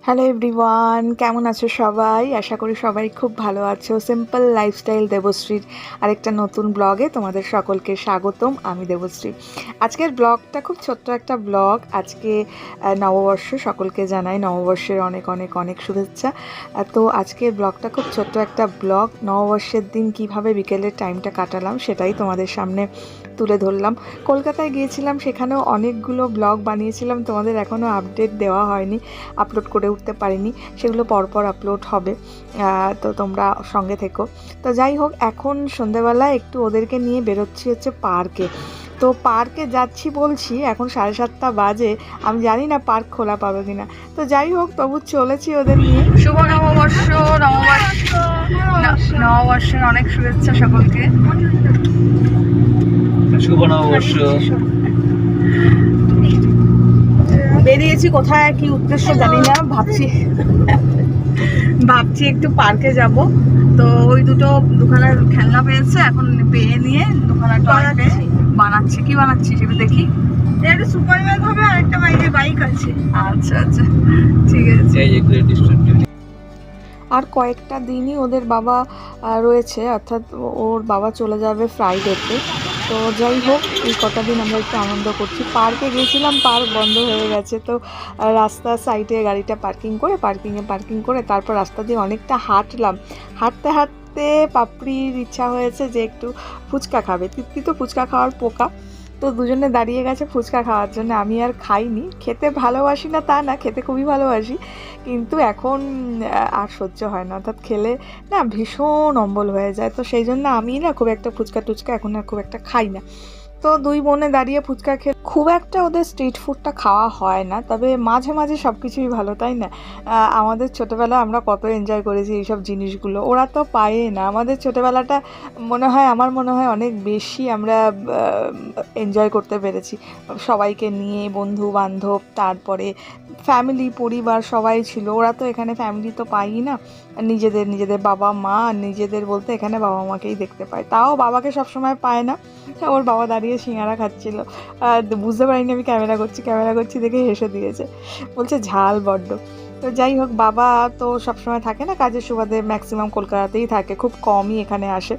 Hello everyone, কেমন আছো সবাই? আশা করি সবাই খুব ভালো আছো। সিম্পল লাইফস্টাইল দেবশ্রীর আরেকটা নতুন ব্লগে তোমাদের সকলকে স্বাগতম। আমি দেবশ্রী। আজকের ব্লগটা খুব ছোট্ট একটা ব্লগ। আজকে নববর্ষ, সকলকে জানাই নববর্ষের অনেক অনেক অনেক শুভেচ্ছা। তো আজকের ব্লগটা খুব ছোট্ট একটা ব্লগ। নববর্ষের দিন কিভাবে বিকেলের টাইমটা কাটালাম সেটাই তোমাদের সামনে তুলে ধরলাম। কলকাতায় গিয়েছিলাম, সেখানেও অনেকগুলো ব্লগ বানিয়েছিলাম, তোমাদের এখনও আপডেট দেওয়া হয়নি, আপলোড করে উঠতে পারিনি, সেগুলো পরপর আপলোড হবে। তো তোমরা সঙ্গে থেকো। তো যাই হোক, এখন সন্ধেবেলা একটু ওদেরকে নিয়ে বেরোচ্ছি হচ্ছে পার্কে। তো পার্কে যাচ্ছি বলছি, এখন 7:30 বাজে, আমি জানি না পার্ক খোলা পাবে কিনা। তো যাই হোক, তবু চলেছি ওদের নিয়ে। শুভ নববর্ষ। নববর্ষের অনেক শুভেচ্ছা সকলকে। শুভ নববর্ষ। বেরিয়েছি, কোথায় কি উদ্দেশ্য জানি না, ভাবছি একটু পার্কে যাব। তো ওই দুখানা খেলনা পেয়েছে, এখন পেয়ে নিয়ে দুখানা বানাচ্ছে। কি বানাচ্ছি সেটা দেখি। একটা সুপারম্যান হবে আর একটা বাইক আছে। আচ্ছা আচ্ছা, ঠিক আছে। আর কয়েকটা দিনই ওদের বাবা রয়েছে, অর্থাৎ ওর বাবা চলে যাবে ফ্রাইডেতে। তো যাই হোক, এই কটা দিন আমরা একটু আনন্দ করছি। পার্কে গিয়েছিলাম, পার্ক বন্ধ হয়ে গেছে। তো রাস্তার সাইডে গাড়িটা পার্কিং করে তারপর রাস্তা দিয়ে অনেকটা হাঁটলাম। হাঁটতে হাঁটতে পাপড়ির ইচ্ছা হয়েছে যে একটু ফুচকা খাবে। তৃপ্তি তো ফুচকা খাওয়ার পোকা, তো দুজনে দাঁড়িয়ে গেছে ফুচকা খাওয়ার জন্য। আমি আর খাইনি, খেতে ভালোবাসি না তা না, খেতে খুবই ভালোবাসি, কিন্তু এখন আর সহ্য হয় না, অর্থাৎ খেলে না ভীষণ অম্বল হয়ে যায়। তো সেই জন্য আমি না খুব একটা ফুচকা টুচকা এখন আর খুব একটা খাই না। তো দুই বোনে দাঁড়িয়ে ফুচকা খেয়ে খুব একটা ওদের স্ট্রিট ফুডটা খাওয়া হয় না, তবে মাঝে মাঝে সব কিছুই ভালো, তাই না? আমাদের ছোটোবেলায় আমরা কত এনজয় করেছি এইসব জিনিসগুলো, ওরা তো পায় না। আমাদের ছোটোবেলাটা আমার মনে হয় অনেক বেশি আমরা এনজয় করতে পেরেছি, সবাইকে নিয়ে, বন্ধু বান্ধব, তারপরে ফ্যামিলি পরিবার সবাই ছিল। ওরা তো এখানে ফ্যামিলি তো পাই না, নিজেদের বাবা মা, নিজেদের বলতে এখানে বাবা মাকেই দেখতে পায়, তাও বাবাকে সবসময় পায় না। ওর বাবা দাঁড়িয়ে সিঙ্গারা খাচ্ছিল, বুঝতে পারিনি আমি ক্যামেরা করছি দেখে হেসে দিয়েছে, বলছে ঝাল বড্ড। তো যাই হোক, বাবা তো সবসময় থাকে না, কাজের সুবাদে ম্যাক্সিমাম কলকাতাতেই থাকে, খুব কমই এখানে আসে।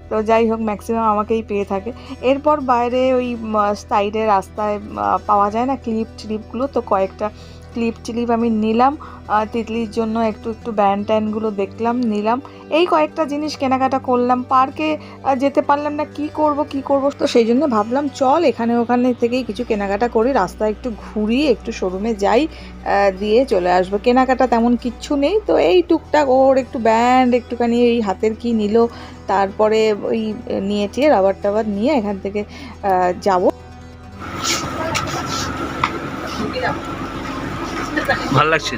তো যাই হোক, ম্যাক্সিমাম আমাকেই পেয়ে থাকে। এরপর বাইরে ওই সাইডে রাস্তায় পাওয়া যায় না ক্লিপগুলো, তো কয়েকটা ক্লিপ আমি নিলাম। তিতলির জন্য একটু ব্যান্ড ট্যানগুলো দেখলাম, নিলাম। এই কয়েকটা জিনিস কেনাকাটা করলাম। পার্কে যেতে পারলাম না, কি করব, তো সেই জন্য ভাবলাম চল এখানে ওখানে থেকেই কিছু কেনাকাটা করি, রাস্তায় একটু ঘুরি, একটু শোরুমে যাই, দিয়ে চলে আসবো। কেনাকাটা তেমন কিচ্ছু নেই, তো এই টুকটাক ওর একটু ব্যান্ড, একটুখানি এই হাতের কি নিল, তারপরে ওই নিয়েছি রাবার টাবার নিয়ে এখান থেকে যাবো। ভালো লাগছে।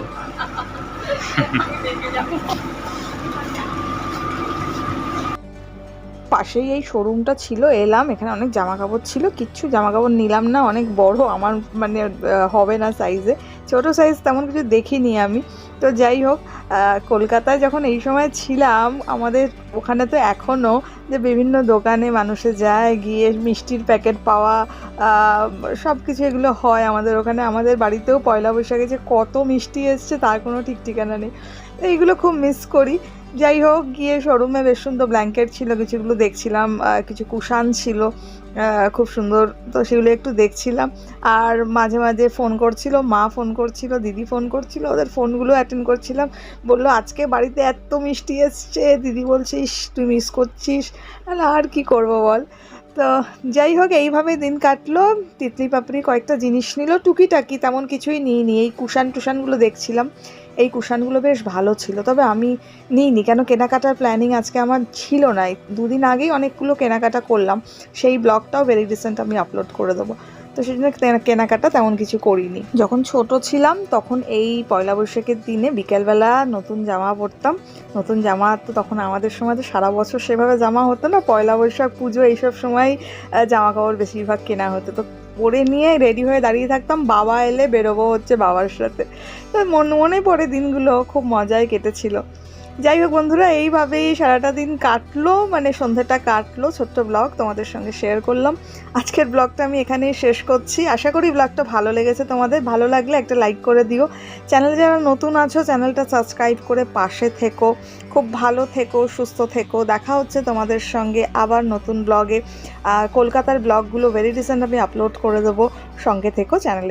পাশেই এই শোরুমটা ছিল, এলাম, এখানে অনেক জামা কাপড় ছিল, কিচ্ছু জামা কাপড় নিলাম না, অনেক বড়, আমার মানে হবে না সাইজে, ছোট সাইজ তেমন কিছু দেখিনি আমি। তো যাই হোক, কলকাতায় যখন এই সময় ছিলাম, আমাদের ওখানে তো এখনও যে বিভিন্ন দোকানে মানুষে যায়, গিয়ে মিষ্টির প্যাকেট পাওয়া, সব কিছু এগুলো হয় আমাদের ওখানে। আমাদের বাড়িতেও পয়লা বৈশাখে যে কত মিষ্টি এসছে তার কোনো ঠিক ঠিকানা নেই, এইগুলো খুব মিস করি। যাই হোক, গিয়ে শোরুমে বেশ সুন্দর ব্ল্যাঙ্কেট ছিল, কিছুগুলো দেখছিলাম, কিছু কুশান ছিল খুব সুন্দর, তো সেগুলো একটু দেখছিলাম। আর মাঝে মাঝে ফোন করছিল, মা ফোন করছিল, দিদি ফোন করছিল, ওদের ফোনগুলো অ্যাটেন্ড করছিলাম। বললো আজকে বাড়িতে এত মিষ্টি এসছে, দিদি বলছিস তুই মিস করছিস, আর কি করব বল। তো যাই হোক, এইভাবে দিন কাটলো। তিতলি পাপড়ি কয়েকটা জিনিস নিল, টুকিটাকি, তেমন কিছুই নিইনি। এই টুসানগুলো দেখছিলাম, এই কুশানগুলো বেশ ভালো ছিল, তবে আমি নিইনি, কেন কেনাকাটার প্ল্যানিং আজকে আমার ছিল না। দুদিন আগেই অনেকগুলো কেনাকাটা করলাম, সেই ব্লগটাও ভেরি রিসেন্ট আমি আপলোড করে দেবো। তো সেই জন্য কেনাকাটা তেমন কিছু করিনি। যখন ছোট ছিলাম তখন এই পয়লা বৈশাখের দিনে বিকেলবেলা নতুন জামা পরতাম। নতুন জামা তো তখন আমাদের সময় তো সারা বছর সেভাবে জামা হতো না, পয়লা বৈশাখ, পুজো, এইসব সময় জামা কাপড় বেশিরভাগ কেনা হতো। তো পরে নিয়ে রেডি হয়ে দাঁড়িয়ে থাকতাম, বাবা এলে বেরোবো হচ্ছে বাবার সাথে। তো মনে পড়ে দিনগুলো, খুব মজায় কেটেছিল। যাই হোক বন্ধুরা, এইভাবেই সারাটা দিন কাটলো, মানে সন্ধ্যাটা কাটলো। ছোট্ট ব্লগ তোমাদের সঙ্গে শেয়ার করলাম। আজকের ব্লগটা আমি এখানেই শেষ করছি। আশা করি ব্লগটা ভালো লেগেছে তোমাদের। ভালো লাগলে একটা লাইক করে দিও। চ্যানেলে যারা নতুন আছো চ্যানেলটা সাবস্ক্রাইব করে পাশে থেকো। খুব ভালো থেকো, সুস্থ থেকো। দেখা হচ্ছে তোমাদের সঙ্গে আবার নতুন ব্লগে। কলকাতার ব্লগগুলো ভেরি রিসেন্ট আমি আপলোড করে দেবো। সঙ্গে থেকো চ্যানেলে।